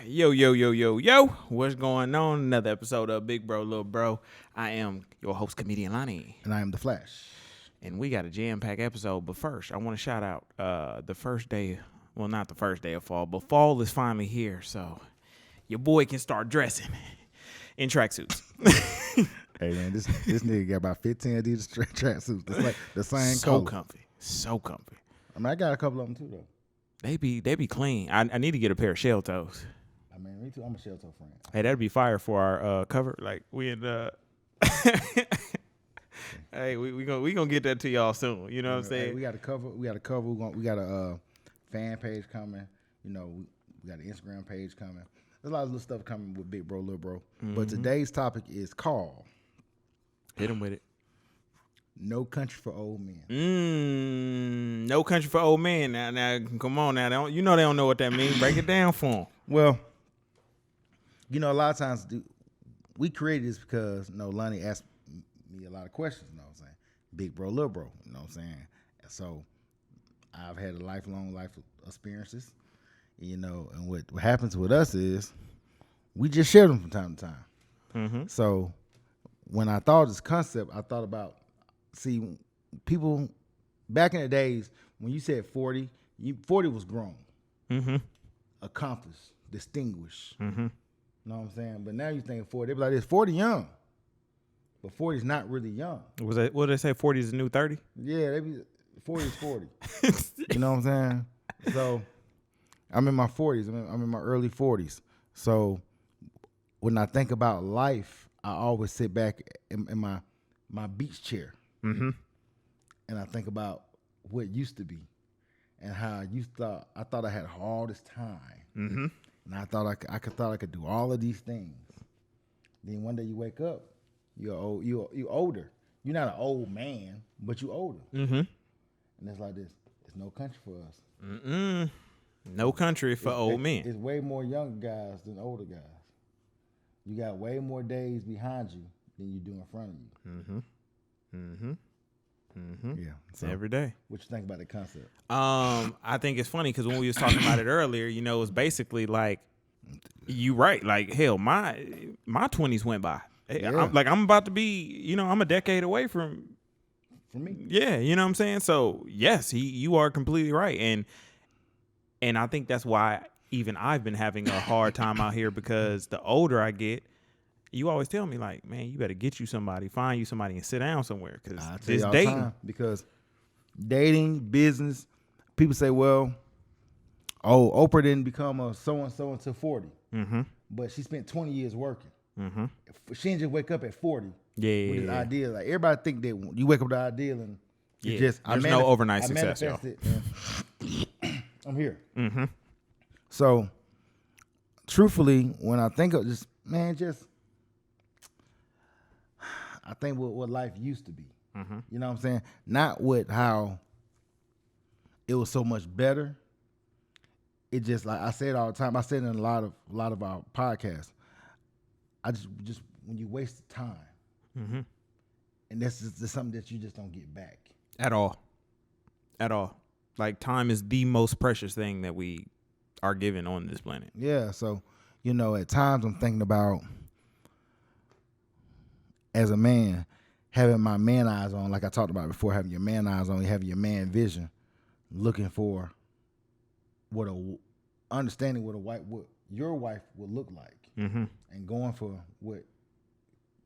Yo, yo, yo, yo, yo. What's going on? Another episode of Big Bro, Little Bro. I am your host, Comedian Lonnie. And I am the Flash. And we got a jam-packed episode. But first, I want to shout out the first day. Well, not the first day of fall, but fall is finally here. So your boy can start dressing in tracksuits. Hey, man, this nigga got about 15 of these tracksuits. It's like the same So color. comfy. So comfy. I mean, I got a couple of them too, though. They be clean. I need to get a pair of shell toes. I mean, me too. I'm a shell toe friend. Hey, that'd be fire for our cover. Like we in hey, we gonna get that to y'all soon. You know what I'm saying? Hey, we got a cover. We got a fan page coming. You know, we got an Instagram page coming. There's a lot of little stuff coming with Big Bro, Little Bro. Mm-hmm. But today's topic is called Hit him with it. No Country for Old Men. No country for old men. Now, come on now. They don't know what that means. Break it down for them. Well, you know, a lot of times we created this because, Lonnie asked me a lot of questions, you know what I'm saying? Big Bro, Little Bro, you know what I'm saying? So I've had a lifelong life experiences, you know, and what happens with us is we just share them from time to time. Mm-hmm. So when I thought of this concept, I thought about, people back in the days when you said 40, 40 was grown, Mm-hmm. accomplished, distinguished. Mm-hmm. You know what I'm saying? But now you think 40, they be like, this 40 young. But 40 is not really young. What did they say? 40 is the new 30? Yeah, they be 40 is 40. You know what I'm saying? So I'm in my 40s. I'm in my early 40s. So when I think about life, I always sit back in my beach chair. Mm-hmm. And I think about what used to be and how I thought I had all this time. Mm-hmm. And I thought I could do all of these things. Then one day you wake up, you're older. You're not an old man, but you're older. Mm-hmm. And it's like this. It's no country for us. Mm-mm. No country for old men. It's way more younger guys than older guys. You got way more days behind you than you do in front of you. Mm-hmm. Mm-hmm. Mm-hmm. Yeah. So Every day. what you think about the concept? I think it's funny because when we was talking about it earlier, it's basically like you right. Like hell, my 20s went by. Yeah. I'm about to be, I'm a decade away from. For me. Yeah, you know what I'm saying. So yes, you are completely right, and I think that's why even I've been having a hard time out here because the older I get, you always tell me like, man, you better get you somebody, find you somebody, and sit down somewhere because this dating. Because dating, business, people say, well, Oprah didn't become a so-and-so until 40. Mm-hmm. But she spent 20 years working. Mm-hmm. She didn't just wake up at 40 Yeah. with this idea. Like everybody think that you wake up with the ideal and Yeah. just There's no overnight success, yo. I'm here. Mm-hmm. So, truthfully, when I think of this, man, I think what life used to be. Mm-hmm. You know what I'm saying? Not with how it was so much better. It just, like I say it all the time. I said it in a lot of our podcasts. I just when you waste time, Mm-hmm. and that's just something that you just don't get back. At all. Like time is the most precious thing that we are given on this planet. Yeah. So, at times I'm thinking about, as a man, having my man eyes on, like I talked about before, having your man eyes on, having your man vision, looking for understanding what your wife would look like, Mm-hmm. and going for what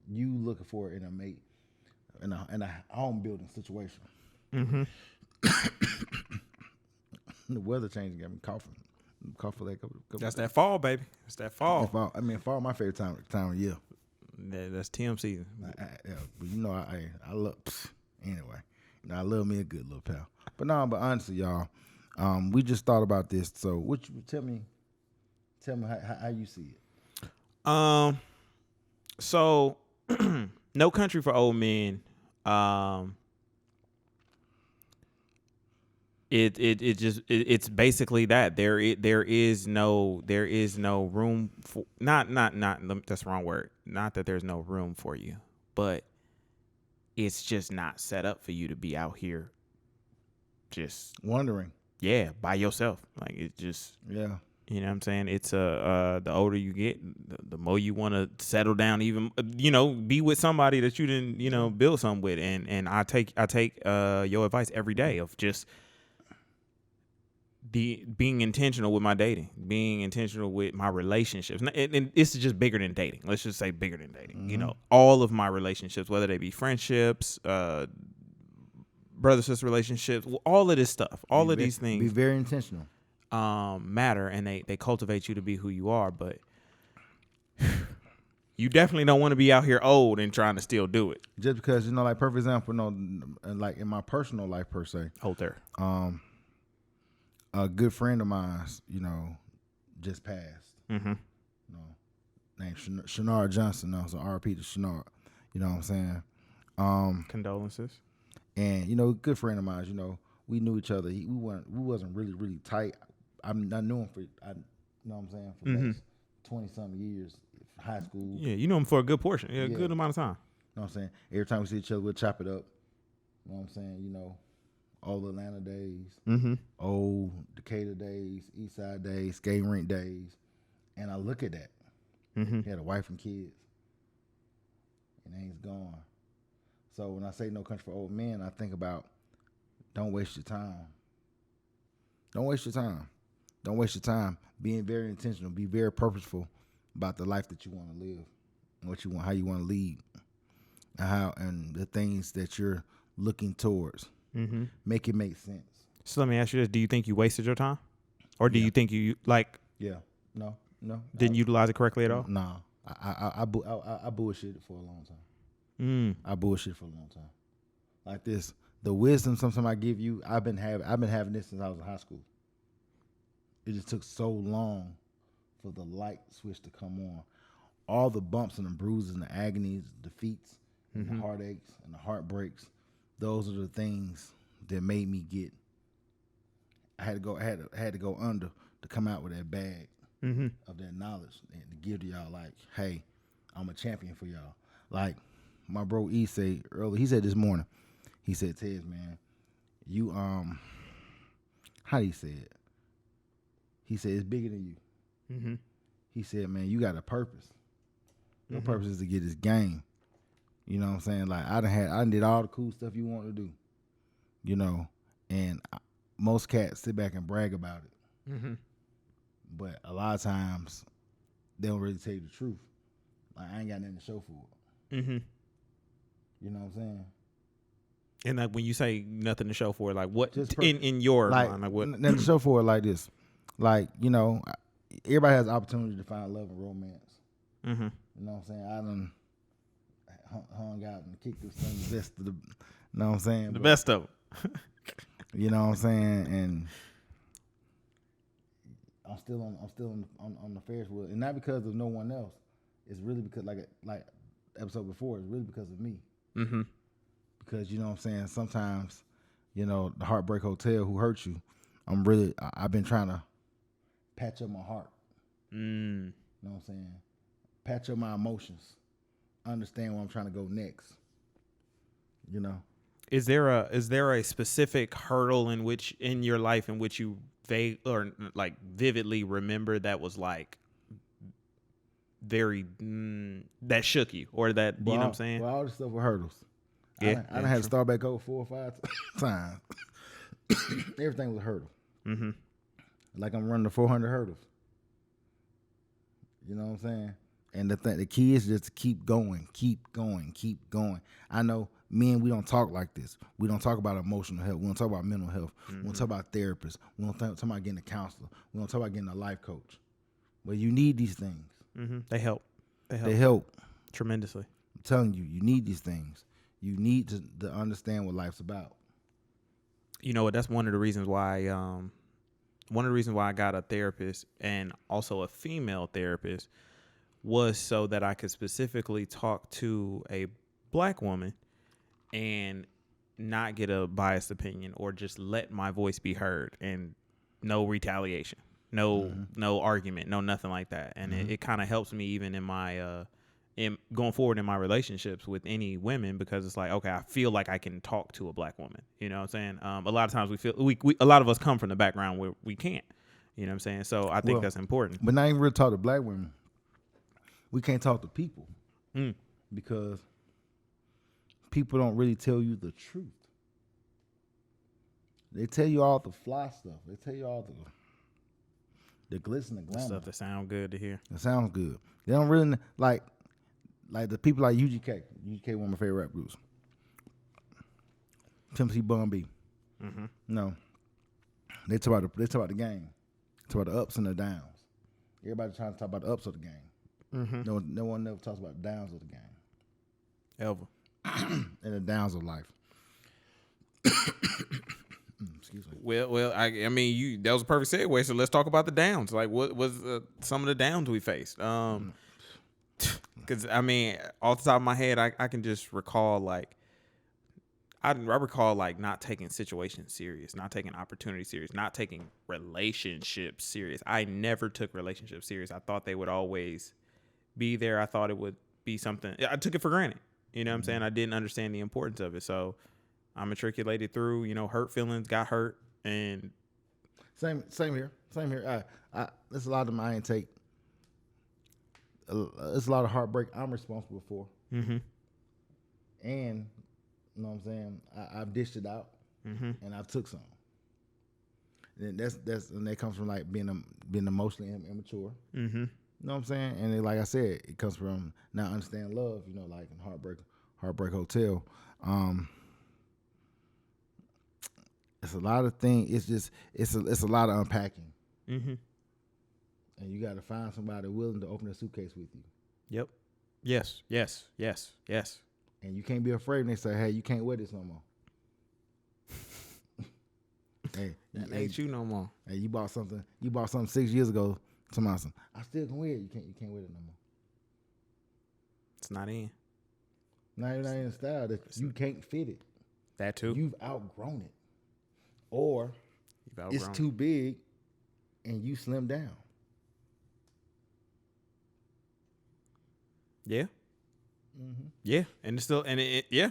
you looking for in a mate, in a home building situation. Mm-hmm. The weather changing got me coughing. Coughing like a couple. That's that fall, baby. It's that fall. Fall my favorite time of year. That's TMC. Yeah, but I love. Anyway, I love me a good little pal. But honestly, y'all, we just thought about this. So, tell me how you see it. So No Country for Old Men. It's basically that there is no room for not that's the wrong word. Not that there's no room for you, but it's just not set up for you to be out here just Wondering. by yourself. Like it just Yeah. You know what I'm saying? It's the older you get, the more you want to settle down, even be with somebody that you didn't build something with. And I take your advice every day of just being intentional with my dating, being intentional with my relationships. And this is just bigger than dating. Let's just say bigger than dating. All of my relationships, whether they be friendships, brother sister relationships, all of this stuff, all of these things be very intentional. Matter, and they cultivate you to be who you are. But you definitely don't want to be out here old and trying to still do it. Just because, like, perfect example, like in my personal life per se. Hold there. A good friend of mine, just passed. Mm-hmm. Named Shenard Johnson. So RP to Shenard. You know what I'm saying? Condolences. And good friend of mine. We knew each other. We wasn't really really tight. I knew him for for the last 20-something years, high school. Yeah, you know him for a good portion. Yeah, a good amount of time. You know what I'm saying? Every time we see each other, we'll chop it up. You know what I'm saying? Old Atlanta days, old Decatur days, East Side days, skating rink days. And I look at that. He had a wife and kids. And he's gone. So when I say No Country for Old Men, I think about don't waste your time. Don't waste your time. Don't waste your time. Being very intentional. Be very purposeful about the life that you want to live, and how you want to lead, and the things that you're looking towards. Make it make sense. So let me ask you this: do you think you wasted your time, or do you think you Yeah. No. didn't utilize it correctly at all? No. I bullshitted for a long time. I bullshitted for a long time. Like this. The wisdom sometimes I give you, I've been having this since I was in high school. It just took so long for the light switch to come on. All the bumps and the bruises and the agonies, the defeats, and the heartaches and the heartbreaks, those are the things that made me get. I had to go under to come out with that bag of that knowledge and to give to y'all, like, hey, I'm a champion for y'all. Like my bro E said earlier, he said this morning. He said, Tez, man, you, how do you say it? He said, it's bigger than you. He said, man, you got a purpose. Your purpose is to get this game. You know what I'm saying? Like, I did all the cool stuff you want to do, and most cats sit back and brag about it. But a lot of times, they don't really tell you the truth. Like, I ain't got nothing to show for it. You know what I'm saying? And like when you say nothing to show for it, like what in your mind, like what? Nothing to show for it like this. Like, everybody has the opportunity to find love and romance. You know what I'm saying? I done hung out and kicked with some of the best of the, you know what I'm saying? The best of them. You know what I'm saying? And I'm still on the Ferris wheel, and not because of no one else. It's really because like episode before, it's really because of me. Because you know what I'm saying, sometimes, the Heartbreak Hotel, who hurt you, I've been trying to patch up my heart. You know what I'm saying? Patch up my emotions. Understand where I'm trying to go next. Is there a specific hurdle in your life in which you vividly remember that was like very that shook you, or that you know what I'm saying? Well, all this stuff were hurdles. Yeah, I done had to start back over 4 or 5 times. Everything was a hurdle. Like I'm running the 400 hurdles. You know what I'm saying? And the key is just to keep going. I know men, we don't talk like this. We don't talk about emotional health. We don't talk about mental health. We don't talk about therapists. We don't talk about getting a counselor. We don't talk about getting a life coach. But you need these things. They help. They help tremendously. I'm telling you, you need these things. You need to understand what life's about. You know what? That's one of the reasons why. One of the reasons why I got a therapist, and also a female therapist, was so that I could specifically talk to a black woman and not get a biased opinion, or just let my voice be heard, and no retaliation, no argument, no nothing like that. And it kind of helps me even in my in going forward in my relationships with any women, because it's like, okay, I feel like I can talk to a black woman. You know what I'm saying? A lot of times we feel a lot of us come from the background where we can't. You know what I'm saying? So I think that's important. But not even really talk to black women. We can't talk to people because people don't really tell you the truth. They tell you all the fly stuff. They tell you all the glitz and the glamour. Stuff that sound good to hear. It sounds good. They don't really like the people like UGK. UGK, one of my favorite rap groups. Pimp C Bun B. Mm-hmm. No, they talk about the game. They talk about the ups and the downs. Everybody trying to talk about the ups of the game. Mm-hmm. No one never talks about the downs of the game. Ever. And the downs of life. Excuse me. Well, I mean, that was a perfect segue. So let's talk about the downs. Like, what was some of the downs we faced? Because I mean, off the top of my head, I can just recall like I recall like not taking situations serious, not taking opportunity serious, not taking relationships serious. I never took relationships serious. I thought they would always be there. I thought it would be something. I took it for granted. You know what I'm saying? I didn't understand the importance of it. So I matriculated through, hurt feelings, got hurt, and same here. There's a lot of them I ain't take. It's a lot of heartbreak I'm responsible for. Mm-hmm. And you know what I'm saying? I've dished it out, and I've took some. And that comes from like being emotionally immature. Mm-hmm. You know what I'm saying? And like I said, it comes from not understanding love. Like in Heartbreak Hotel. It's a lot of things. It's a lot of unpacking. Mm-hmm. And you got to find somebody willing to open a suitcase with you. Yep. Yes. And you can't be afraid when they say, "Hey, you can't wear this no more." Hey, that ain't you no more. Hey, you bought something 6 years ago. Somebody said, "I still can wear it." You can't wear it no more. It's not in. Not even in style. That you can't fit it. That too. You've outgrown it, or it's too big, and you slim down. Yeah. Mm-hmm. Yeah, and it's still, and yeah,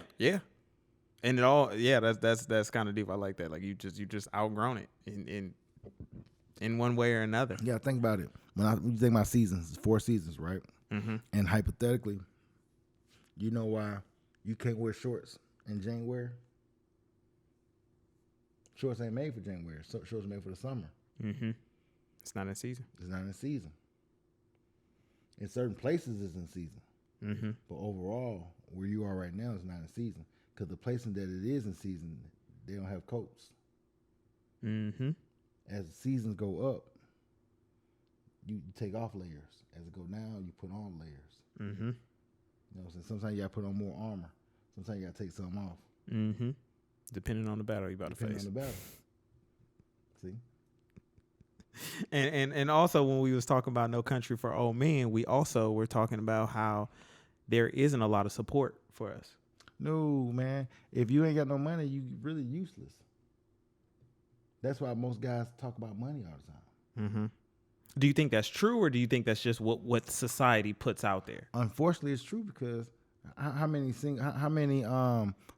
and it all, yeah. That's kind of deep. I like that. Like you just outgrown it in one way or another. Yeah, think about it. When you think about seasons, it's 4 seasons, right? Mm-hmm. And hypothetically, you know why you can't wear shorts in January? Shorts ain't made for January. Shorts are made for the summer. Mm-hmm. It's not in season. It's not in season. In certain places, it's in season. Mm-hmm. But overall, where you are right now is not in season. Because the places that it is in season, they don't have coats. Mm-hmm. As the seasons go up, you take off layers. As it go down, you put on layers. Mm-hmm. You know what I'm saying? Sometimes you got to put on more armor. Sometimes you got to take something off. Mm-hmm. Depending on the battle you're about to face. Depending on the battle. See? And also when we was talking about No Country for Old Men, we also were talking about how there isn't a lot of support for us. No, man. If you ain't got no money, you really useless. That's why most guys talk about money all the time. Mm-hmm. Do you think that's true, or do you think that's just what society puts out there? Unfortunately, it's true because how many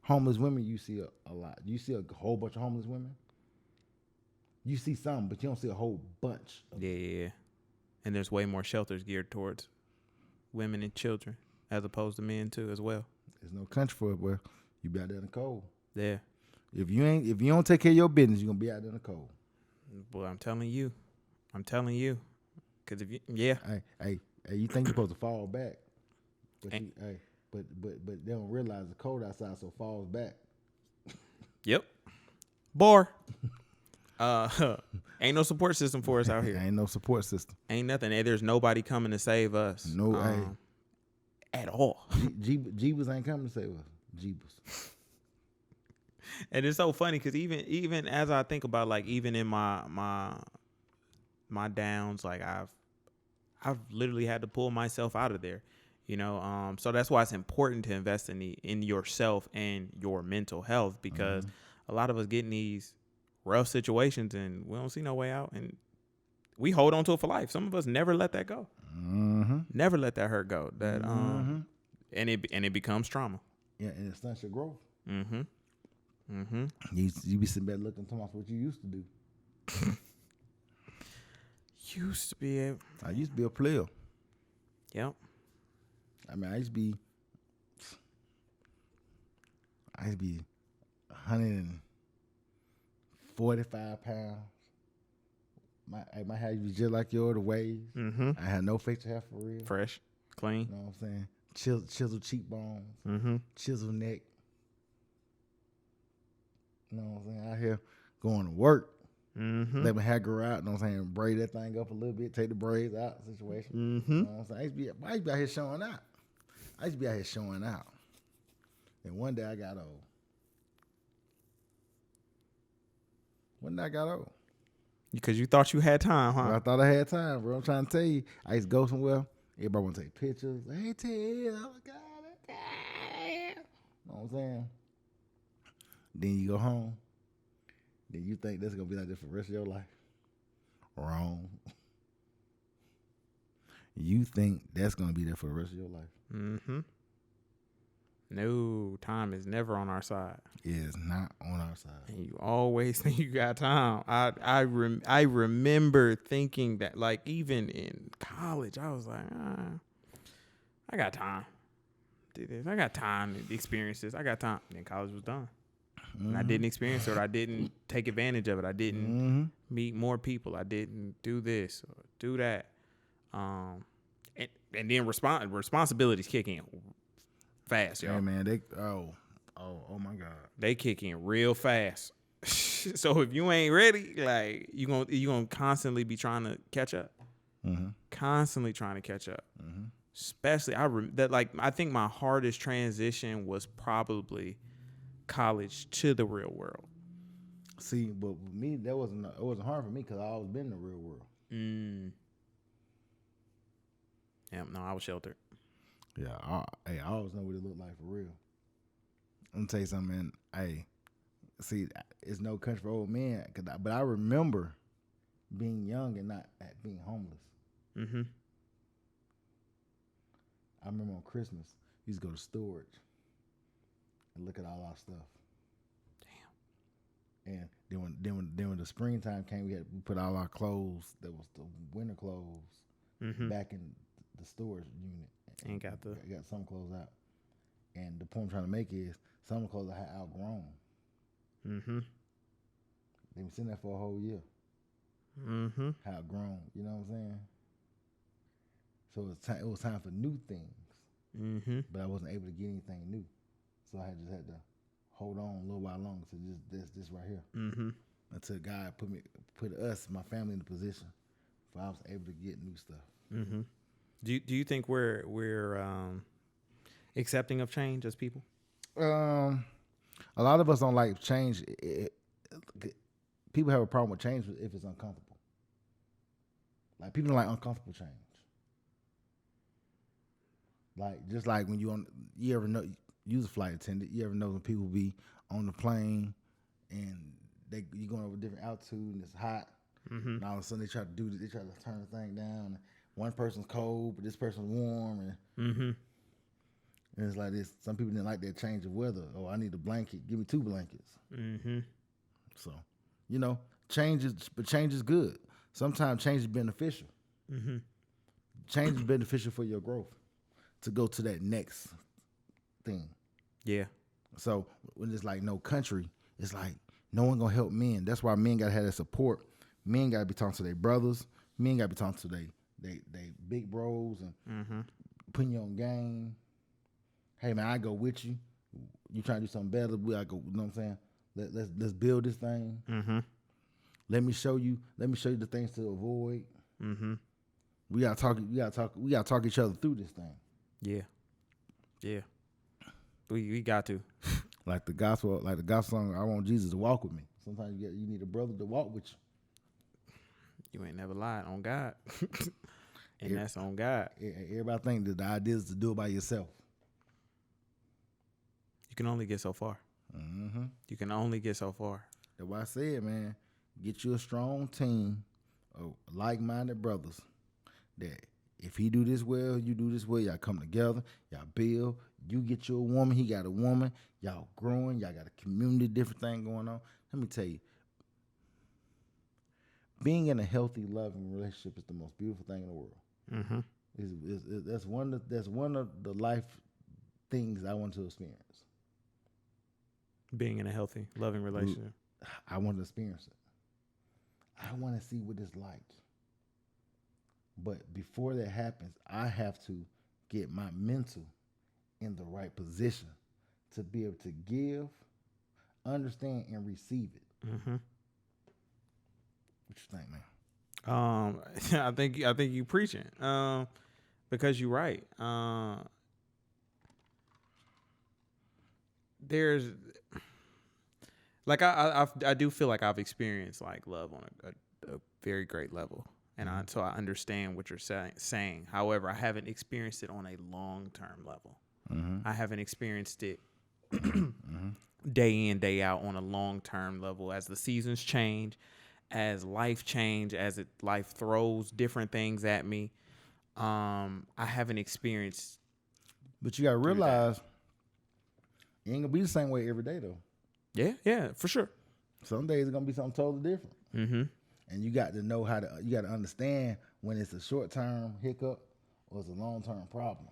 homeless women you see a lot? You see a whole bunch of homeless women? You see some, but you don't see a whole bunch. Yeah. And there's way more shelters geared towards women and children as opposed to men too as well. There's no country for it, boy. You be out there in the cold. Yeah. If you don't take care of your business, you're gonna be out there in the cold. Boy, I'm telling you. Cause if you, yeah. Hey, you think you're supposed to fall back, but but they don't realize the cold outside, so falls back. Yep. Bar. Ain't no support system for us out here. Ain't no support system. Ain't nothing. There's nobody coming to save us. No, at all. Jeebus ain't coming to save us. Jeebus. And it's so funny because even as I think about like even in my downs, like I've literally had to pull myself out of there, So that's why it's important to invest in yourself and your mental health, because a lot of us get in these rough situations and we don't see no way out, and we hold on to it for life. Some of us never let that go. Mm-hmm. Never let that hurt go. That and it becomes trauma. Yeah, and it stunts your growth. Mm-hmm. Mm-hmm. You be sitting back looking to what you used to do. Used to be able. I used to be a player. Yep. I mean, I used to be 145 pounds. My hair used to be just like yours, the waves. Mm-hmm. I had no facial hair for real. Fresh, clean. You know what I'm saying? Chiseled cheekbones, Mm-hmm. chiseled neck. You know what I'm saying? Out here going to work. Mm-hmm. Let my hair grow out, you know what I'm saying? Braid that thing up a little bit, take the braids out situation. Mm-hmm. You know what I'm saying? I used to be out here showing out. And one day I got old. Because you thought you had time, huh? Bro, I thought I had time, bro. I'm trying to tell you. I used to go somewhere. Everybody want to take pictures. Hey, Ted, oh my God. You know what I'm saying? Then you go home. Then you think that's going to be like this for the rest of your life. Wrong. You think that's going to be there for the rest of your life. Mm-hmm. No, time is never on our side. It is not on our side. And you always think you got time. I remember thinking that, like, even in college, I was like, I got time. Do this. I got time to experience this. I got time. And then college was done. Mm-hmm. And I didn't experience it. Or I didn't take advantage of it. I didn't meet more people. I didn't do this or do that. And then responsibilities kick in fast, y'all. Hey, man, oh my God. They kick in real fast. So if you ain't ready, like, you gonna constantly be trying to catch up. Mm-hmm. Constantly trying to catch up. Mm-hmm. Especially I think my hardest transition was probably college to the real world. See, but with me, it wasn't hard for me because I always been in the real world. Yeah, no, I was sheltered. Yeah, I always know what it looked like for real. I'm gonna tell you something, man. Hey, see, it's no country for old men. But I remember being young and not being homeless. Mm-hmm. I remember on Christmas, we used to go to storage and look at all our stuff. Damn. And then when the springtime came, we put all our clothes that was the winter clothes back in the storage unit. And got some clothes out. And the point I'm trying to make is some of the clothes I had outgrown. Mm-hmm. They been sitting there for a whole year. Mm-hmm. Outgrown, you know what I'm saying? So it was time for new things. Mm-hmm. But I wasn't able to get anything new. So I just had to hold on a little while longer to this right here. Mm-hmm. Until God put us, my family, in the position where I was able to get new stuff. Mm-hmm. Do you think we're accepting of change as people? A lot of us don't like change. People have a problem with change if it's uncomfortable. Like, people don't like uncomfortable change. Like, just like when you ever know, use a flight attendant, you ever know when people be on the plane and you going over a different altitude and it's hot, and all of a sudden they try to turn the thing down. And one person's cold, but this person's warm, and it's like this. Some people didn't like that change of weather. Oh, I need a blanket. Give me 2 blankets. Mm-hmm. So, change is good. Sometimes change is beneficial. Mm-hmm. Change is beneficial for your growth to go to that next thing. Yeah. So when it's like no country, it's like no one gonna help men. That's why men gotta have that support. Men gotta be talking to their brothers. Men gotta be talking to they big bros and putting you on game. Hey man, I go with you. You trying to do something better? I go. You know what I'm saying? Let's build this thing. Mm-hmm. Let me show you the things to avoid. Mm-hmm. We gotta talk each other through this thing. Yeah. Yeah. We got to. Like the gospel song, I want Jesus to walk with me. Sometimes you need a brother to walk with you. You ain't never lied on God. And that's on God. Everybody think that the idea is to do it by yourself. You can only get so far. Mm-hmm. You can only get so far. That's why I said, man, get you a strong team of like-minded brothers that if he do this well, you do this well, y'all come together, y'all build, you get you a woman, he got a woman, y'all growing, y'all got a community, different thing going on. Let me tell you, being in a healthy, loving relationship is the most beautiful thing in the world. Mm-hmm. That's one of the life things I want to experience. Being in a healthy, loving relationship. I want to experience it. I want to see what it's like. But before that happens, I have to get my mental in the right position to be able to give, understand, and receive it. Mm-hmm. What you think, man? I think you preaching. Because you're right. There's like I do feel like I've experienced like love on a very great level, and so I understand what you're saying. However, I haven't experienced it on a long-term level. Mm-hmm. I haven't experienced it Mm-hmm. day in, day out on a long-term level. As the seasons change, as life change, life throws different things at me, I haven't experienced. But you gotta realize it ain't gonna be the same way every day though. Yeah, for sure. Some days it's gonna be something totally different. Mm-hmm. And you got to know you got to understand when it's a short term hiccup or it's a long term problem.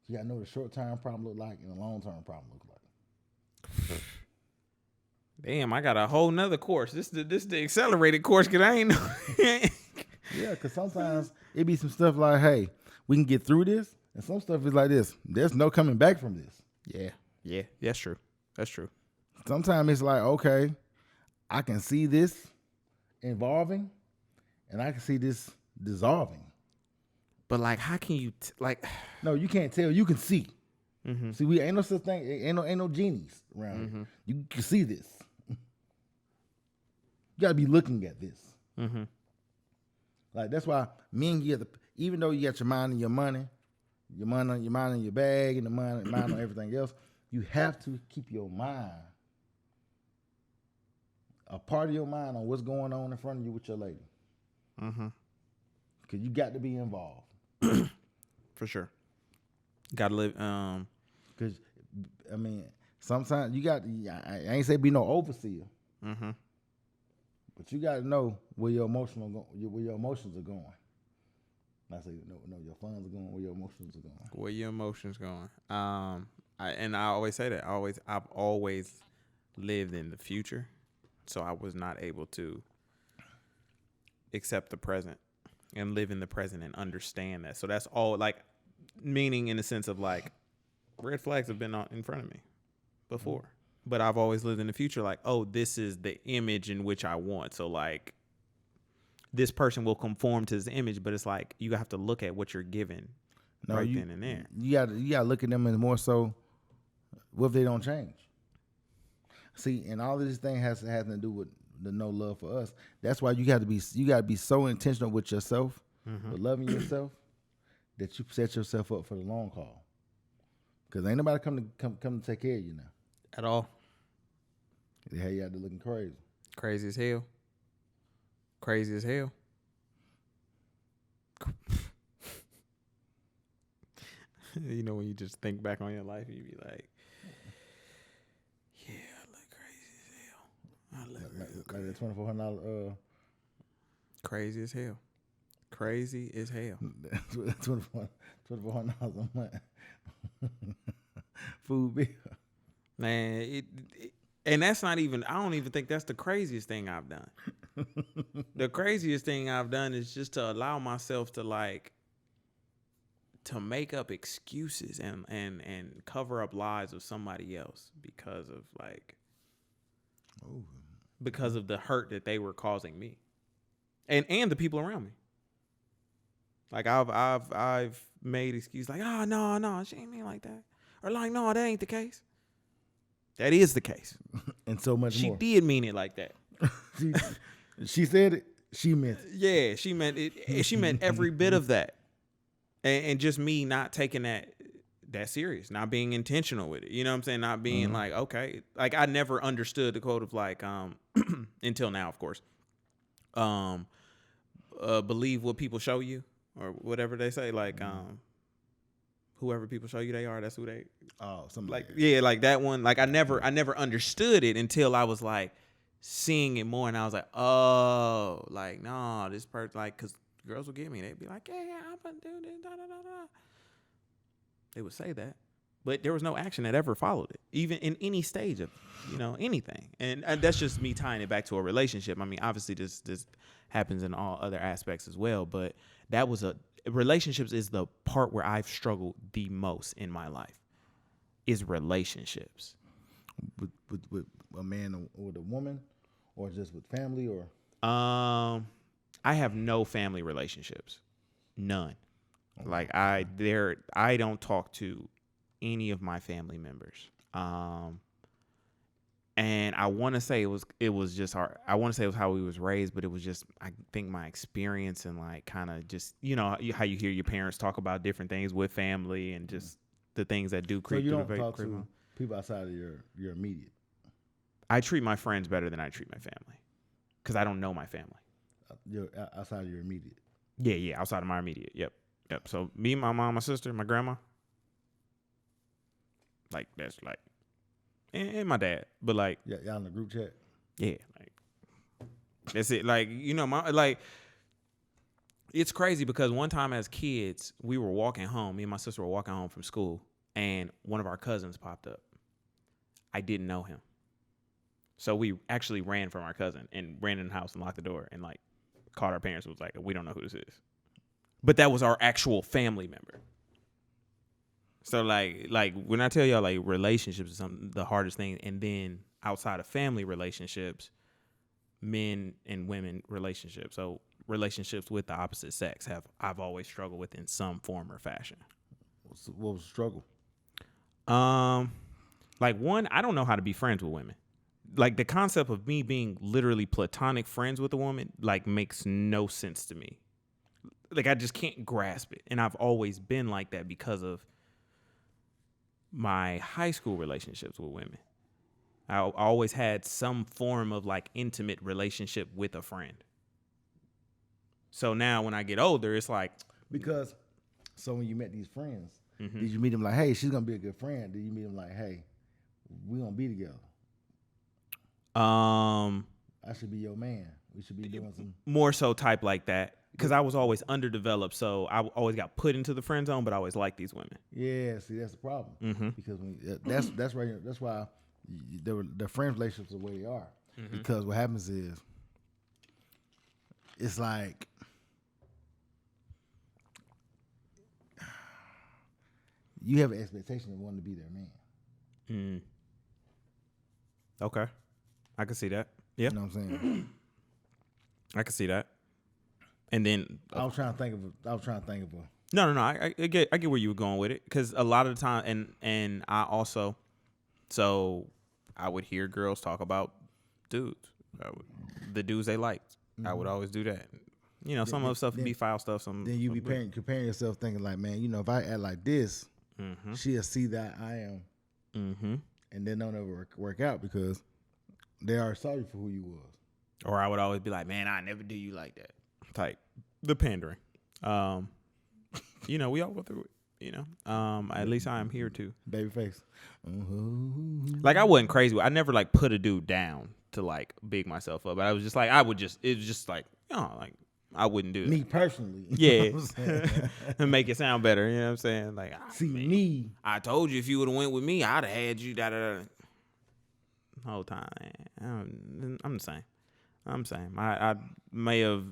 You got to know what a short term problem look like and a long term problem look like. Damn, I got a whole nother course. This the accelerated course because I ain't know. Yeah, because sometimes it be some stuff like, hey, we can get through this. And some stuff is like this. There's no coming back from this. Yeah, that's true. That's true. Sometimes it's like, okay, I can see this evolving and I can see this dissolving. But like, how can you No, you can't tell. You can see. Mm-hmm. See, we ain't no such thing. Ain't no genies around here. You can see this. You got to be looking at this. Mm-hmm. Like that's why men get even though you got your mind on your money, your mind on your bag, and the mind on everything else, you have to keep your mind, a part of your mind on what's going on in front of you with your lady. Mm-hmm. Because you got to be involved. For sure. Got to live. Because I mean, sometimes you got. I ain't say be no overseer. Mm-hmm. But you got to know where your emotions are going. I say no, your funds are going where your emotions are going. Where your emotions going? I always say that. I've always lived in the future, so I was not able to accept the present and live in the present and understand that. So that's all. Like, meaning in the sense of like, red flags have been in front of me before. But I've always lived in the future like, oh, this is the image in which I want. So, like, this person will conform to this image, but it's like you have to look at what you're given then and there. You got to look at them as more so, what if they don't change? See, and all of this thing has to do with the no love for us. That's why you got to be so intentional with yourself, with loving yourself, that you set yourself up for the long haul. Because ain't nobody come to take care of you now. At all. They had you out there looking crazy. Crazy as hell. Crazy as hell. You know, when you just think back on your life, you be like, yeah, I look crazy as hell. I look like that $2,400. Crazy as hell. Crazy as hell. $2,400 a month. Food bill. Man, and that's not even, I don't even think that's the craziest thing I've done. The craziest thing I've done is just to allow myself to like, to make up excuses and cover up lies of somebody else because of like, because of the hurt that they were causing me and the people around me. Like I've made excuses like, oh, no, she ain't mean like that. Or like, no, that ain't the case. That is the case. And so much she more. She did mean it like that. She said it. She meant it. Yeah, she meant it. She meant every bit of that. And just me not taking that serious, not being intentional with it. You know what I'm saying? Not being like, okay. Like I never understood the quote of like, until now, of course. Believe what people show you or whatever they say. Like, whoever people show you they are, that's who they. Oh, something like yeah, like that one. Like I never understood it until I was like, seeing it more, and I was like, oh, like, no, this person, like, because girls would get me. They'd be like, yeah, I'm going to do this, da, da, da, da. They would say that. But there was no action that ever followed it, even in any stage of, anything. And that's just me tying it back to a relationship. I mean, obviously this happens in all other aspects as well. But relationships is the part where I've struggled the most in my life, is relationships. With a man or with a woman, or just with family, or? I have no family relationships, none. Okay. Like I don't talk to any of my family members. And I want to say it was just hard. I want to say it was how we was raised, but it was just, I think, my experience and like kind of just, how you hear your parents talk about different things with family and just the things that do creep. So you don't talk to people outside of your immediate? I treat my friends better than I treat my family because I don't know my family. Outside of your immediate? Yeah, outside of my immediate. Yep. So me, my mom, my sister, my grandma. Like, that's like, and my dad, but like, yeah, y'all in the group chat. Yeah, like that's it. Like, it's crazy because one time as kids, we were walking home. Me and my sister were walking home from school, and one of our cousins popped up. I didn't know him, so we actually ran from our cousin and ran in the house and locked the door and like called our parents. Was like, we don't know who this is, but that was our actual family member. So like when I tell y'all, like, relationships is the hardest thing, and then outside of family relationships, men and women relationships. So relationships with the opposite sex I've always struggled with in some form or fashion. What was the struggle? Like, one, I don't know how to be friends with women. Like, the concept of me being literally platonic friends with a woman like makes no sense to me. Like, I just can't grasp it, and I've always been like that because of my high school relationships with women. I always had some form of like intimate relationship with a friend. So now when I get older, it's like, because so when you met these friends, mm-hmm. Did you meet them like, hey, she's gonna be a good friend? Did you meet them like, hey, we're gonna be together? I should be your man. We should be doing some more so type like that. Because I was always underdeveloped, so I always got put into the friend zone, but I always liked these women. Yeah, see, that's the problem. Mm-hmm. Because that's right. That's why the friend relationships are the way they are. Mm-hmm. Because what happens is, it's like you have an expectation of wanting to be their man. Okay, I can see that. Yeah, you know what I'm saying. I can see that. And then I was trying to think of a. No. I get where you were going with it, because a lot of the time, and I also, so I would hear girls talk about dudes, the dudes they liked. Mm-hmm. I would always do that. Some of the stuff would be foul stuff. Then you be comparing yourself, thinking like, man, if I act like this, mm-hmm. she'll see that I am, mm-hmm. and then don't ever work out because they are sorry for who you was. Or I would always be like, man, I never do you like that. Type the pandering. We all go through it. At least I am here too. Baby face. Like, I wasn't crazy. I never like put a dude down to like big myself up. But I was just like, it was just like, like I wouldn't do it. Me personally. Yeah. And make it sound better. You know what I'm saying? Like, me. I told you if you would have went with me, I'd have had you. The whole time. I'm the same. I may have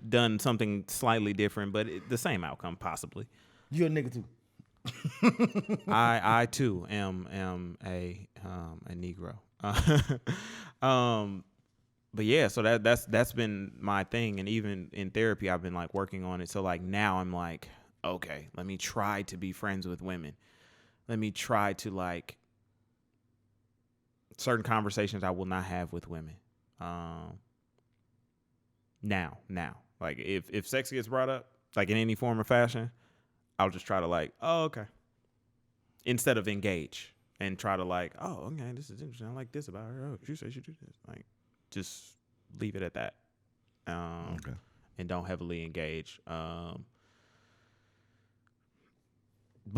done something slightly different, but the same outcome possibly. You're a nigga too. I too am a Negro. But yeah, so that's been my thing, and even in therapy, I've been like working on it. So like now I'm like, okay, let me try to be friends with women. Let me try to like certain conversations I will not have with women. Now, like if sex gets brought up, like in any form or fashion, I'll just try to like, oh, okay, instead of engage and try to like, oh, okay, this is interesting. I like this about her. Oh, she said she did this. Like, just leave it at that. Okay. And don't heavily engage. But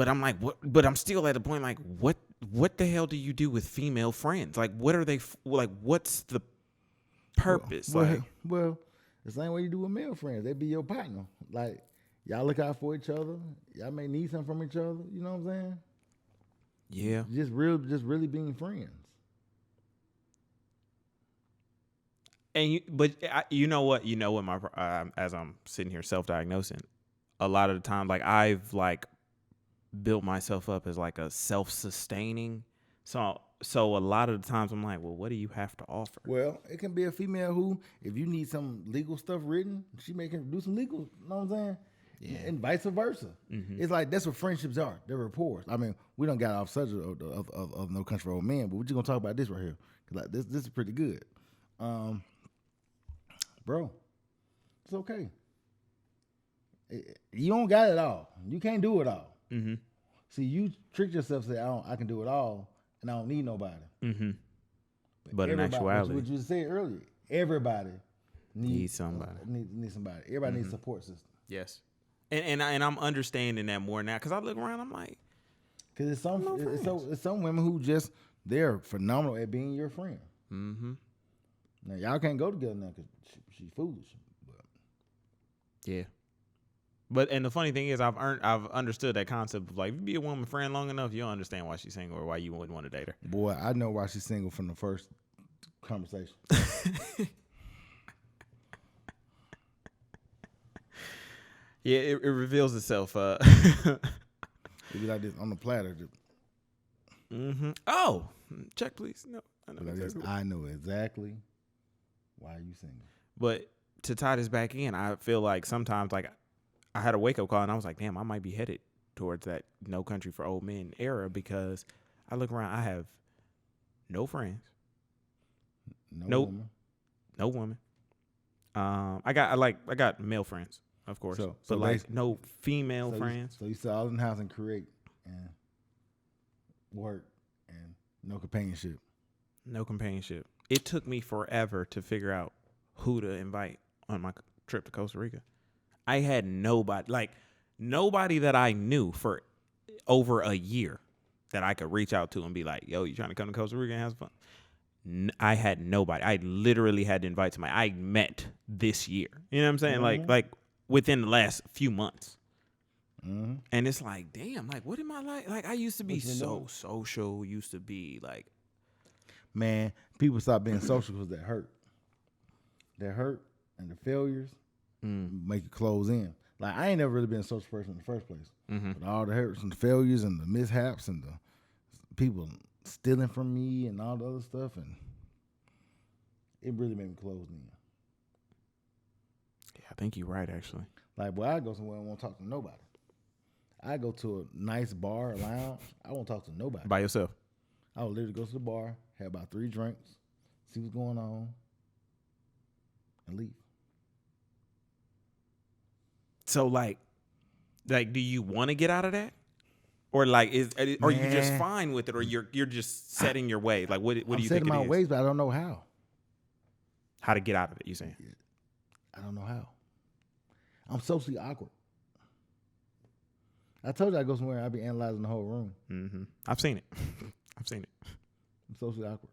I'm like, what? But I'm still at the point like, what the hell do you do with female friends? Like, what are they like? What's the purpose. Well, the same way you do with male friends. They be your partner. Like, y'all look out for each other. Y'all may need something from each other. You know what I'm saying? Yeah. Just really being friends. And you know what? My as I'm sitting here self-diagnosing, a lot of the time, like I've like built myself up as like a self-sustaining. So a lot of the times I'm like, well, what do you have to offer? Well, it can be a female who, if you need some legal stuff written, she may can do some legal. You know what I'm saying? Yeah. And vice versa. Mm-hmm. It's like that's what friendships are. They're rapports. I mean, we don't got off subject of No Country for Old Men, but we're just gonna talk about this right here because like this is pretty good. Bro, it's okay. You don't got it all. You can't do it all. Mm-hmm. See, you tricked yourself to say, I can do it all, and I don't need nobody. Mm-hmm. But in actuality, what you said earlier, everybody needs somebody. Needs somebody. Everybody needs a support system. Yes, and I'm understanding that more now because I look around, I'm like, because it's some women who just they're phenomenal at being your friend. Mm-hmm. Now y'all can't go together now because she's foolish. But. Yeah. But and the funny thing is, I've understood that concept of like, if you be a woman friend long enough, you'll understand why she's single or why you wouldn't want to date her. Boy, I know why she's single from the first conversation. Yeah, it reveals itself. It be like this on the platter. Mm-hmm. Oh, check please. No, I know exactly why you single. But to tie this back in, I feel like sometimes like I had a wake up call and I was like, damn, I might be headed towards that No Country for Old Men era because I look around, I have no friends, no woman. I got male friends, of course, but like no female friends. So you sit all in the house and create and work and no companionship. No companionship. It took me forever to figure out who to invite on my trip to Costa Rica. I had nobody that I knew for over a year that I could reach out to and be like, yo, you trying to come to Costa Rica and have fun? I had nobody. I literally had to invite somebody I met this year. You know what I'm saying? Mm-hmm. Like within the last few months. Mm-hmm. And it's like, damn, like, what am I like? Like, I used to be so social, used to be like. Man, people stop being social because that hurt. That hurt and the failures make you close in. Like, I ain't never really been a social person in the first place. Mm-hmm. But all the hurts and the failures and the mishaps and the people stealing from me and all the other stuff, and it really made me close in. Yeah, I think you're right, actually. Like, boy, I go somewhere and won't talk to nobody. I go to a nice bar or lounge. I won't talk to nobody. By yourself? I would literally go to the bar, have about 3 drinks, see what's going on, and leave. So, like, do you want to get out of that, or like, are you just fine with it, or you're just setting your way? Like, what do you think it is? I'm setting my ways, but I don't know how. How to get out of it? You saying? I don't know how. I'm socially awkward. I told you I go somewhere and I be analyzing the whole room. Mm-hmm. I've seen it. I'm socially awkward.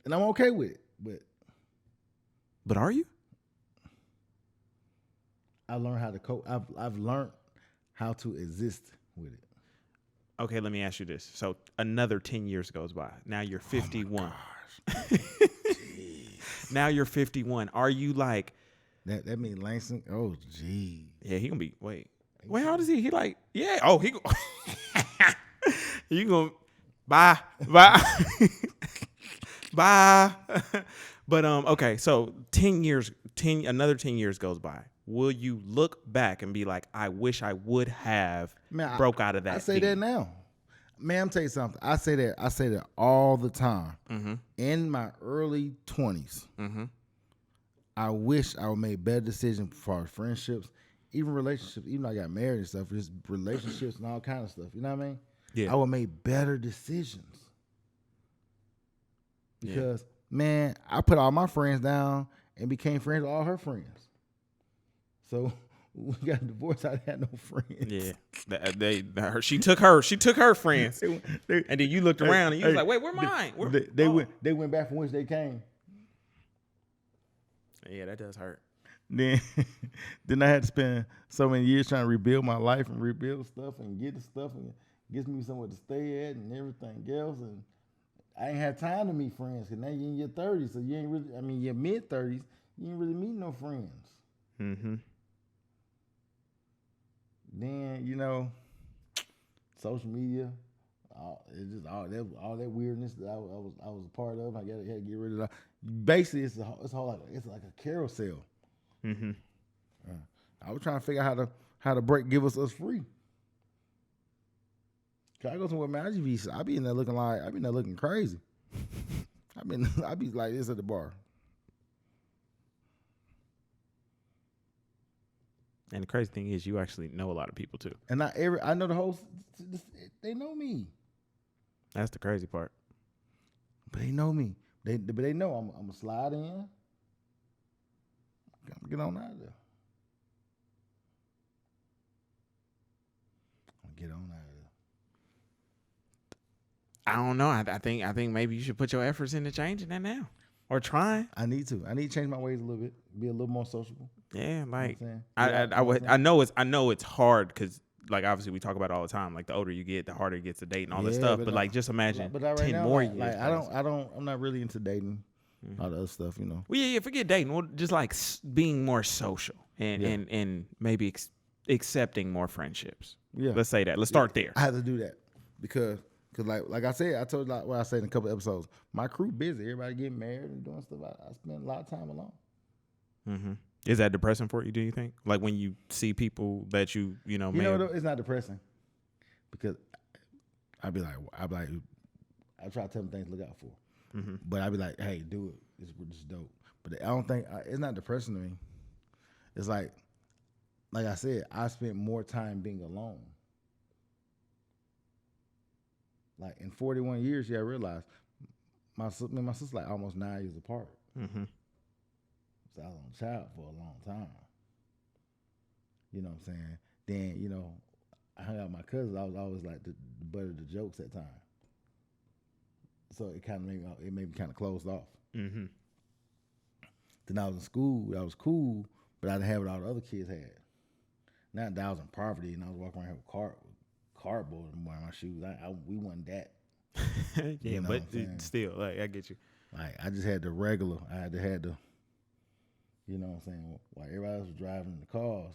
And I'm okay with it, But are you? I learned how to cope. I've learned how to exist with it. Okay, let me ask you this. So another 10 years goes by. Now you're 51. Oh now you're 51. Are you like... That means Langston? Oh, gee. Yeah, he gonna be... Wait, how old is he? He like... Yeah. Oh, he... You gonna... Bye. Bye. But, okay, so another 10 years goes by. Will you look back and be like, I wish I would have broke out of that? I say that now. Man, I'm tell you something. I say that all the time. Mm-hmm. In my early 20s, mm-hmm. I wish I would make better decisions for friendships, even relationships. Even though I got married and stuff, just relationships and all kind of stuff. You know what I mean? Yeah. I would make better decisions. Because, man, I put all my friends down and became friends with all her friends. So we got divorced, I had no friends. Yeah, she took her friends, and then you looked around and you was like, wait, where mine? They went back from which they came. Yeah, that does hurt. Then I had to spend so many years trying to rebuild my life and rebuild stuff and get the stuff and get me somewhere to stay at and everything else. And I ain't had time to meet friends because now you're in your 30s, so you ain't really, I mean, your mid 30s, you ain't really meet no friends. Mm-hmm. Then, you know, social media, it's just all that weirdness that I was a part of. I had to get rid of that. Basically, it's like a carousel. Mm-hmm. I was trying to figure out how to give us free. Cause I go somewhere, man. I be in there looking crazy. I be like this at the bar. And the crazy thing is, you actually know a lot of people too. And I know the host. They know me. That's the crazy part. But they know me. But they know I'm gonna slide in. I'm gonna get on out of there. I don't know. I think maybe you should put your efforts into changing that now, or trying. I need to change my ways a little bit, be a little more sociable. Yeah, like you know I know it's hard because like obviously we talk about it all the time. Like the older you get, the harder it gets to date and all this stuff. But like just imagine 10 more years. Like I'm not really into dating. All the other stuff, you know. Well, yeah, forget dating. Well, just like being more social and maybe accepting more friendships. Yeah, let's say that. Let's start there. I had to do that because like I said, I told you what I said in a couple episodes. My crew busy. Everybody getting married and doing stuff. I spend a lot of time alone. Mm-hmm. Is that depressing for you? Do you think? Like when you see people that you know, it's not depressing because I try to tell them things to look out for. Mm-hmm. But I'd be like, hey, do it. It's dope. But I don't think it's not depressing to me. It's like I said, I spent more time being alone. Like in 41 years, I realized my sister's like almost 9 years apart. Mm-hmm. So I was on child for a long time. You know what I'm saying? Then, you know, I hung out with my cousins. I was always like the butt of the jokes at times. So it made me kind of closed off. Mm-hmm. Then I was in school. I was cool, but I didn't have what all the other kids had. Not that I was in poverty and I was walking around with cardboard in my shoes. We wasn't that. Yeah, you know but still, like I get you. Like I just had the regular. I had the. You know what I'm saying? While everybody else was driving in the cars,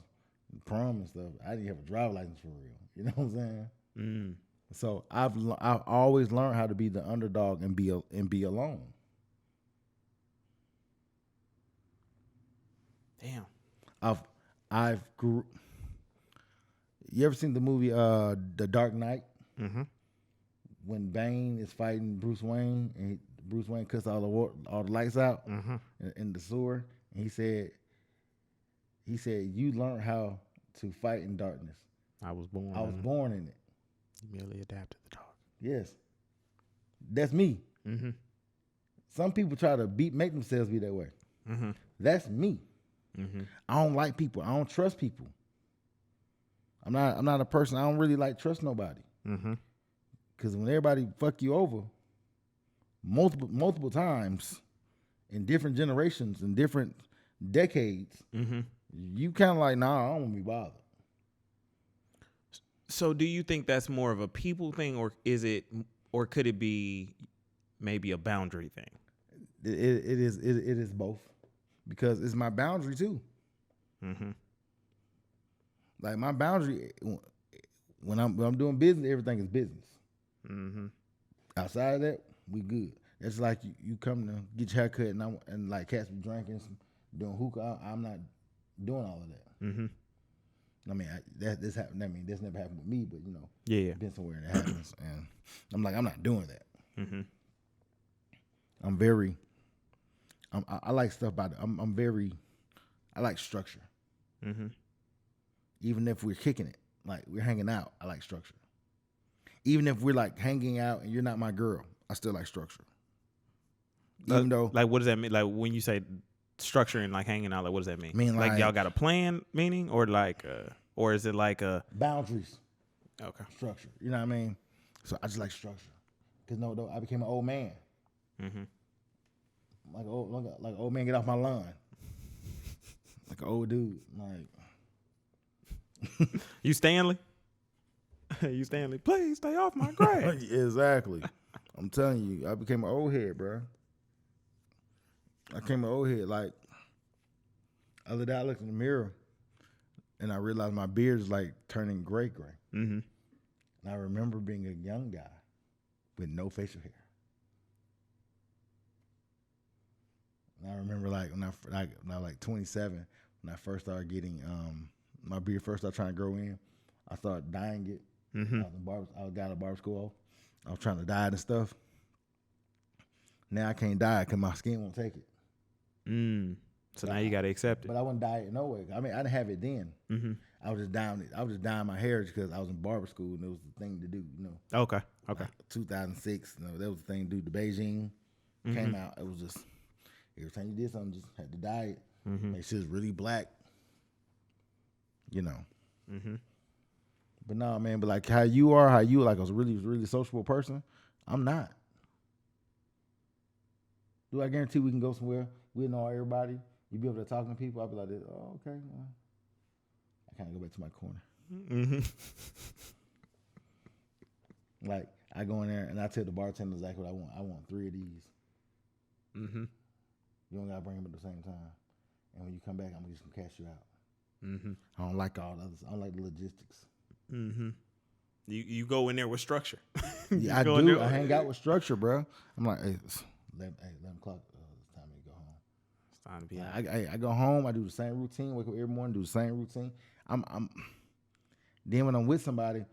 prom and stuff, I didn't have a driver's license for real. You know what I'm saying? Mm. So I've always learned how to be the underdog and be alone. Damn. I've grew. You ever seen the movie The Dark Knight? Mm-hmm. When Bane is fighting Bruce Wayne and Bruce Wayne cuts all the lights out in the sewer, and he said you learn how to fight in darkness. I was born in it. You merely adapt to the dark. Yes, that's me. Mm-hmm. Some people try to make themselves be that way. Mm-hmm. That's me. Mm-hmm. I don't like people. I don't trust people. I'm not a person. I don't really like trust nobody. Mm-hmm. Because when everybody fuck you over multiple times in different generations and different decades, you kind of like, nah, I don't want to be bothered. So do you think that's more of a people thing, or could it be maybe a boundary thing? It is both, because it's my boundary too. Mm-hmm. Like my boundary, when I'm doing business, everything is business. Mm-hmm. Outside of that, we good. It's like you come to get your haircut and like cats be drinking, doing hookah. I'm not doing all of that. Mm-hmm. I mean, this happened. I mean, this never happened with me, but you know, been somewhere and it happens, and I'm like, I'm not doing that. Mm-hmm. I like stuff about it. I like structure. Mm-hmm. Even if we're kicking it, like we're hanging out, I like structure. Even if we're like hanging out and you're not my girl, I still like structure. Even though, like, what does that mean? Like when you say structure and like hanging out? Like, what does that mean? I mean, like y'all like- got a plan, meaning, or like, or is it like a Boundaries, okay? structure. You know what I mean? So I just like structure. Cause no, I became an old man. Mm-hmm. Like old man, get off my lawn. Like an old dude. Like You Stanley? You Stanley? Please stay off my grass. exactly. I'm telling you, I became an old head, bro. I became an old head. Like, other day I looked in the mirror and I realized my beard is like turning gray. Mm-hmm. And I remember being a young guy with no facial hair. And I remember like when I was like 27, when I first started getting my beard first started trying to grow in, I started dyeing it. Mm-hmm. I got out of barber school. I was trying to dye it and stuff. Now I can't dye it because my skin won't take it. So now you got to accept it. But I wouldn't dye it no way. I mean, I didn't have it then. Mm-hmm. I was just dyeing it. I was just dyeing my hair because I was in barber school and it was the thing to do. You know. Okay. Okay. 2006. You know, that was the thing to do. The Beijing came out. It was just every time you did something, just had to dye it. Make sure it's really black. You know. Mm-hmm. But no, man. But like how you like a really sociable person. I'm not. Do I guarantee we can go somewhere? We know everybody. You be able to talk to people. I'll be like, oh, okay. Well, I kind of go back to my corner. Mm-hmm. Like I go in there and I tell the bartender exactly what I want. I want 3 of these. Mm-hmm. You don't gotta bring them at the same time. And when you come back, I'm just gonna cash you out. Mm-hmm. I don't like all the others. I don't like the logistics. Mm-hmm. You go in there with structure. Yeah, I go in do. there- I hang out with structure, bro. I'm like, hey, 11 o'clock. It's time to go home. It's time to be out. I go home. I do the same routine. Wake up every morning, do the same routine. Then when I'm with somebody,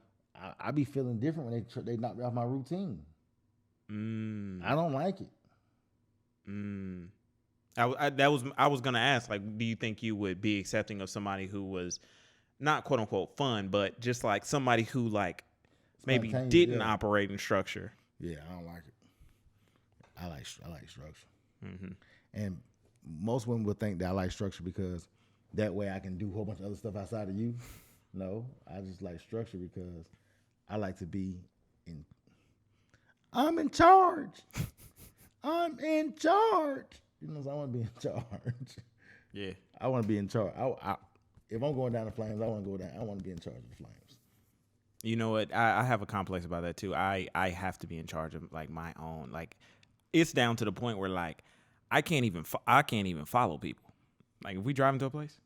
I be feeling different when they knock me off my routine. I don't like it. I was gonna ask, like, do you think you would be accepting of somebody who was not quote unquote fun, but just like somebody who like maybe Spontaneous, didn't yeah. operate in structure? Yeah, I don't like it. I like structure. Mm-hmm. And most women would think that I like structure because that way I can do a whole bunch of other stuff outside of you. No, I just like structure because I like to be in. I'm in charge. I'm in charge. You know, so I want to be in charge. Yeah. I want to be in charge. If I'm going down the flames, I want to go down. I want to be in charge of the flames. You know what? I have a complex about that too. I have to be in charge of like my own. Like, it's down to the point where like I can't even follow people. Like if we drive into a place,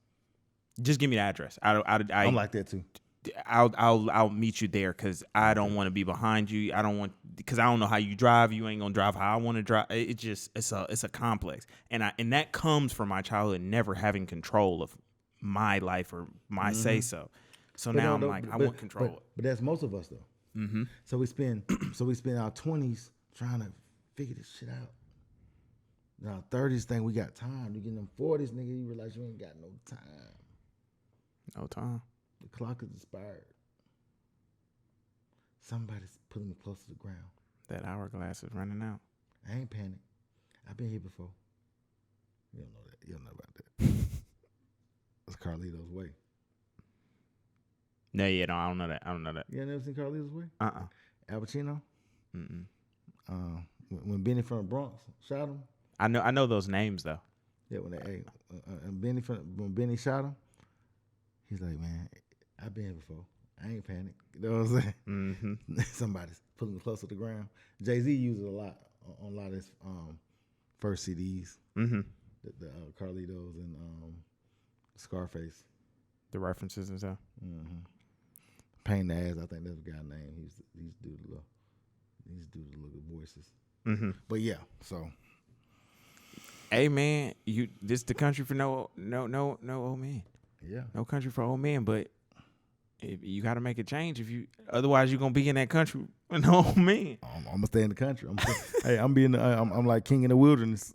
just give me the address. I'm like that too. I'll meet you there because I don't want to be behind you. Because I don't know how you drive. You ain't gonna drive how I want to drive. It's a complex, and that comes from my childhood never having control of my life or my say so. So But now no, I'm like, I but- want control. But that's most of us though. Mm-hmm. So we spend our 20s trying to figure this shit out. Now 30s think we got time. You get in them 40s, nigga, you realize you ain't got no time. No time. The clock is expired. Somebody's pulling me close to the ground. That hourglass is running out. I ain't panicked. I've been here before. You don't know that. You don't know about that. That's Carlito's Way. No, I don't know that. I don't know that. You ain't never seen Carlito's Way? Uh-uh. Al Pacino? Mm-mm. When Benny from the Bronx shot him. I know those names though. Yeah, when Benny shot him, he's like, man, I've been here before. I ain't panicked. You know what I'm saying? Mm-hmm. Somebody's pulling me close to the ground. Jay-Z uses it a lot on a lot of his first CDs. Mm-hmm. The Carlitos and Scarface. The references and stuff. Mm-hmm. Pain in the Ass, I think that's the guy's name. He's do the little voices. Mm-hmm. But yeah, so Hey man, this the country for no old men. yeah. No country for old men, but you got to make a change otherwise you're gonna be in that country with no old men. I'm gonna stay in the country. I'm like king in the wilderness.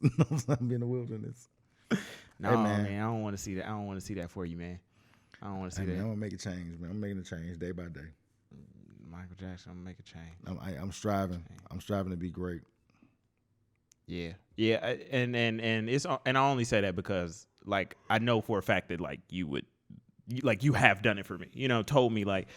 I'm in the wilderness. No, Hey, man, man. I don't want to see that. I don't want to see that for you, man. I don't want to see Hey, man, that. I'm gonna make a change, man. I'm making a change day by day. Michael Jackson, I'm gonna make a change. I'm striving. I'm striving to be great. Yeah, and it's and I only say that because like I know for a fact that like you have done it for me. Told me like,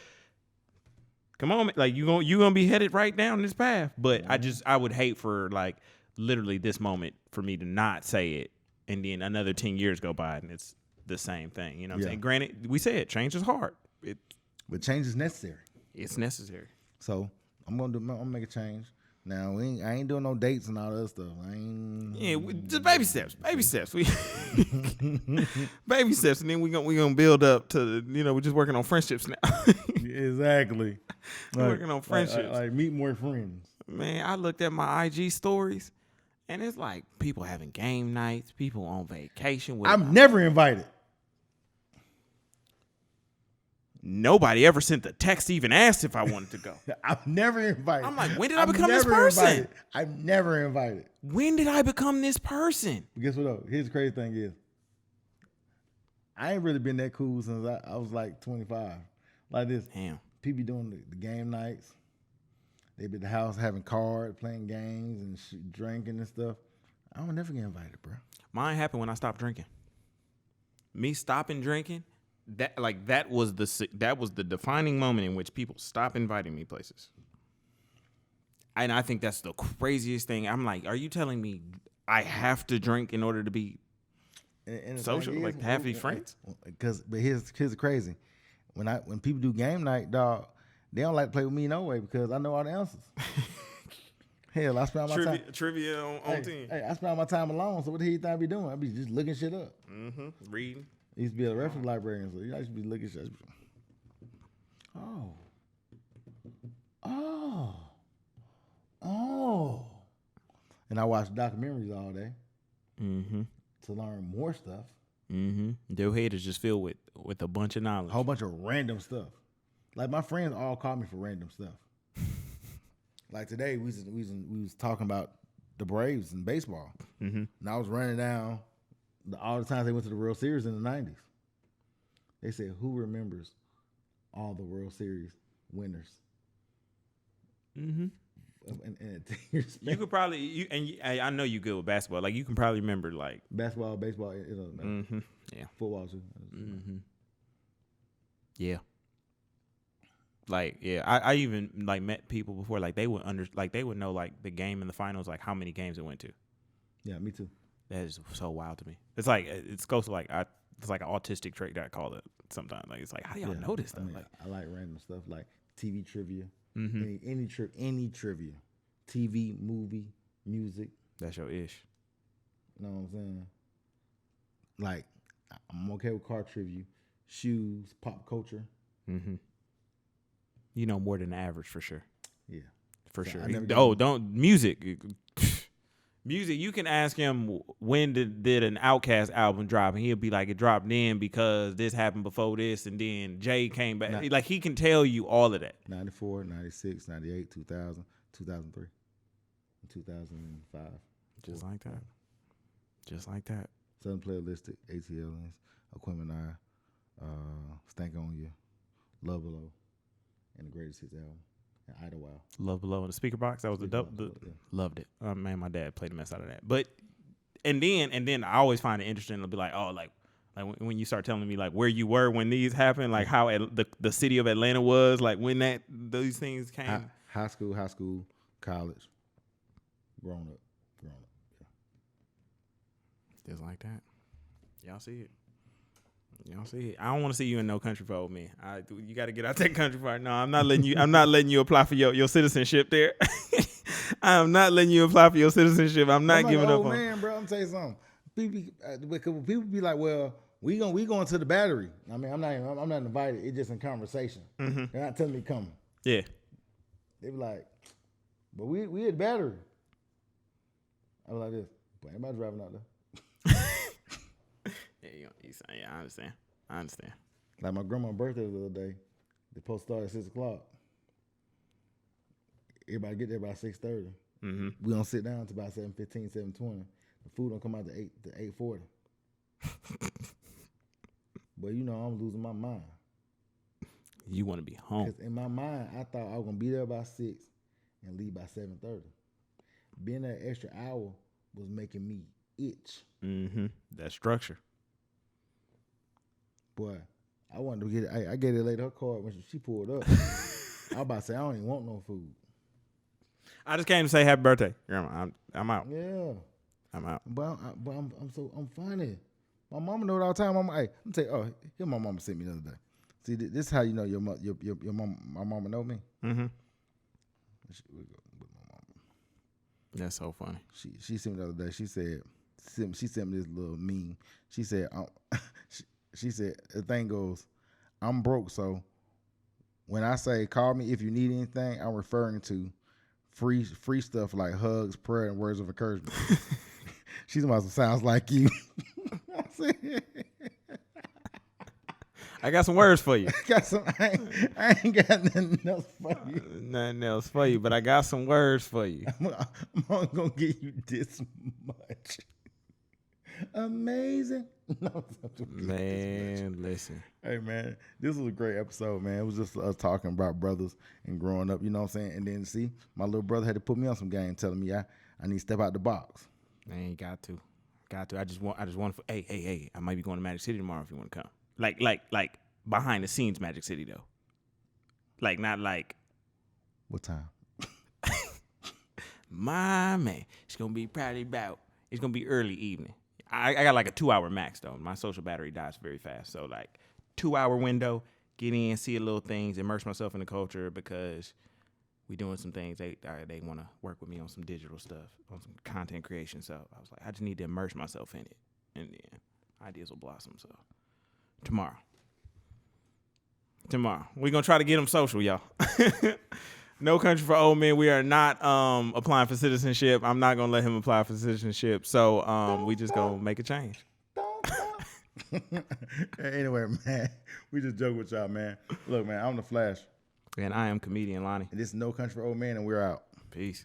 come on, like you gonna be headed right down this path. But I would hate for like literally this moment for me to not say it, and then another 10 years go by and it's the same thing. You know what I'm saying? Granted, we said change is hard. But change is necessary. It's necessary. So I'm gonna make a change. Now I ain't doing no dates and all that stuff. Just baby steps. Baby steps. Baby steps, and then we gonna build up to we're just working on friendships now. Exactly. We're working on friendships. Like meet more friends. Man, I looked at my IG stories, and it's like people having game nights, people on vacation. I'm never invited. Nobody ever sent the text to even asked if I wanted to go. I'm never invited. I'm like, when did I become this person? Invited. I'm never invited. When did I become this person? But guess what though? Here's the crazy thing is, I ain't really been that cool since I was like 25. Like this. Damn. People be doing the game nights. They be at the house having cards, playing games and drinking and stuff. I don't never get invited, bro. Mine happened when I stopped drinking. Me stopping drinking. That was the defining moment in which people stop inviting me places. And I think that's the craziest thing. I'm like, are you telling me I have to drink in order to be social, like to have these friends? But here's the crazy. When people do game night, dog, they don't like to play with me no way because I know all the answers. Hell, I spend all my time trivia on team. Hey, I spend all my time alone. So what the hell you think I be doing? I be just looking shit up. Reading. I used to be a reference librarian, so I used to be looking shit. Oh. And I watch documentaries all day to learn more stuff. Their head is just filled with a bunch of knowledge. A whole bunch of random stuff. Like my friends all call me for random stuff. Like today, we was talking about the Braves and baseball. And I was running down all the times they went to the World Series in the 90s. They said, who remembers all the World Series winners? And you could probably I know you good with basketball. Like you can probably remember like basketball, baseball, it doesn't matter. Yeah, football too. Yeah. Like I even like met people before like they would know like the game in the finals, like how many games it went to. Yeah, me too. That is so wild to me. It's like it's close to like it's like an autistic trait that I call it sometimes. Like it's like, how do y'all know this stuff? I like random stuff like TV trivia, any trivia, TV, movie, music. That's your ish. You know what I'm saying? Like I'm okay with car trivia, shoes, pop culture. You know more than the average for sure. Yeah, for sure. Don't music. Music, you can ask him when did an Outkast album drop, and he'll be like, it dropped then because this happened before this, and then Jay came back. Like, he can tell you all of that. 94, 96, 98, 2000, 2003, 2005. Just like that. Just like that. Southern Playalistic, ATLs, Aquemini, Stank On You, Love Below, and the Greatest Hits album. And Idlewild. Love Below in the speaker box. That was loved it. Man, my dad played the mess out of that. But and then I always find it interesting to be like, oh, like when you start telling me like where you were when these happened, like how the city of Atlanta was, like when those things came. High school, college, grown up. Yeah. Just like that. Y'all see it. I don't want to see you in No Country for Old Men. You got to get out that country part. No, I'm not letting you apply for your citizenship there. I'm not letting you apply for your citizenship. I'm not giving up on. Man, bro, I'm tell you something. People be like, well, we going to the Battery. I mean, I'm not invited. It's just in conversation. They're not telling me come. Yeah. They be like, but we at the Battery. I was like this. But anybody driving out there? Yeah, I understand. Like my grandma's birthday was the other day. The post started at 6:00. Everybody get there by 6:30. We don't sit down until about 7:15, 7:20. The food don't come out to 8:40. But I'm losing my mind. You want to be home? Because in my mind, I thought I was gonna be there by 6 and leave by 7:30. Being there an extra hour was making me itch. Mm-hmm. That structure. Boy, I wanted to get it. I gave it later her card when she pulled up. I was about to say, I don't even want no food. I just came to say happy birthday, Grandma. I'm out. Yeah. I'm out. But I'm funny. My mama know it all the time. Hey, I'm tell you, here my mama sent me the other day. See, this is how you know your mama, my mama know me. Mm-hmm. With my mama. That's so funny. She sent me the other day. She sent me this little meme. She said, she said the thing goes, I'm broke, so when I say call me if you need anything, I'm referring to free stuff like hugs, prayer, and words of encouragement. She's about to sounds like you. I got some words for you. I ain't got nothing else for you. Nothing else for you, but I got some words for you. I'm only gonna give you this much. Amazing. Man, listen. Hey man, this was a great episode, man. It was just us talking about brothers and growing up, you know what I'm saying? And then see, my little brother had to put me on some game telling me I need to step out the box. I ain't got to. I just want hey, I might be going to Magic City tomorrow if you want to come. Like behind the scenes Magic City though. Like not like what time? My man, it's gonna be it's gonna be early evening. I got like a 2-hour max though. My social battery dies very fast. So like 2-hour window, get in, see a little things, immerse myself in the culture because we doing some things. They want to work with me on some digital stuff, on some content creation. So I was like, I just need to immerse myself in it. And then ideas will blossom. So tomorrow. We're going to try to get them social, y'all. No Country for Old Men. We are not applying for citizenship. I'm not going to let him apply for citizenship. So we just going to make a change. Anyway, man, we just joke with y'all, man. Look, man, I'm the Flash. And I am comedian Lonnie. And this is No Country for Old Men, and we're out. Peace.